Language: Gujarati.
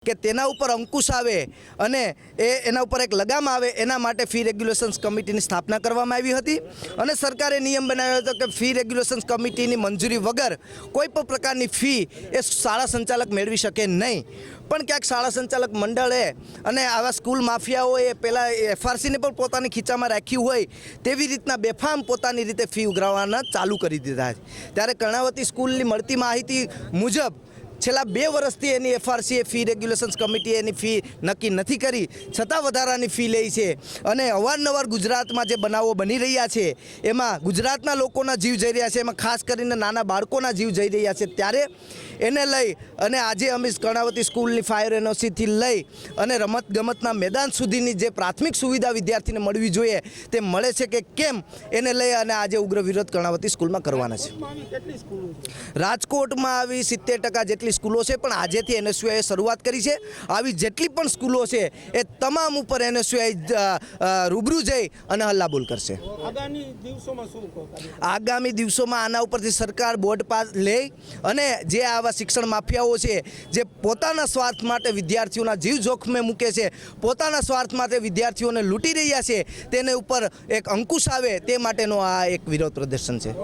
કે તેના ઉપર અંકુશ આવે અને એના ઉપર એક લગામ આવે એના માટે ફી રેગ્યુલેશન્સ કમિટીની સ્થાપના કરવામાં આવી હતી અને સરકારે નિયમ બનાવ્યો હતો કે ફી રેગ્યુલેશન્સ કમિટીની મંજૂરી વગર કોઈ પણ પ્રકારની ફી એ શાળા સંચાલક મેળવી શકે નહીં। પણ ક્યાંક શાળા સંચાલક મંડળે અને આવા સ્કૂલ માફિયાઓએ પહેલાં એફઆરસીને પણ પોતાની ખીચામાં રાખ્યું હોય તેવી રીતના બેફામ પોતાની રીતે ફી ઉઘરાવવાના ચાલુ કરી દીધા છે। ત્યારે કર્ણાવતી સ્કૂલની મળતી માહિતી મુજબ છેલ્લા 2 વર્ષથી એની એફઆરસીએ ફી રેગ્યુલેશન્સ કમિટીએ એની ફી નક્કી નથી કરી છતાં વધારાની ફી લે છે અને અવારનવાર ગુજરાતમાં જે બનાવો બની રહ્યા છે એમાં ગુજરાતના લોકોના જીવ જઈ રહ્યા છે, એમાં ખાસ કરીને નાના બાળકોના જીવ જઈ રહ્યા છે। ત્યારે એને લઈ અને આજે અમે કર્ણાવતી સ્કૂલની ફાયર એનઓસીથી લઈ અને રમતગમતના મેદાન સુધીની જે પ્રાથમિક સુવિધા વિદ્યાર્થીને મળવી જોઈએ તે મળે છે કે કેમ એને લઈ અને આજે ઉગ્ર વિરોધ કર્ણાવતી સ્કૂલમાં કરવાના છે। રાજકોટમાં આવી 70% જેટલી સ્કૂલો છે પણ આજેથી એનએસયુઆઈએ શરૂઆત કરી છે। આવી જેટલી પણ સ્કૂલો છે એ તમામ ઉપર એનએસયુઆઈ રૂબરૂ જઈ અને હલ્લાબોલ કરશે। આગામી દિવસોમાં આના ઉપરથી સરકાર બોર્ડ પાસ લે અને જે આવા શિક્ષણ માફિયાઓ છે જે પોતાના સ્વાર્થ માટે વિદ્યાર્થીઓના જીવ જોખમે મૂકે છે, પોતાના સ્વાર્થ માટે વિદ્યાર્થીઓને લૂંટી રહ્યા છે, તેને ઉપર એક અંકુશ આવે તે માટેનો આ એક વિરોધ પ્રદર્શન છે।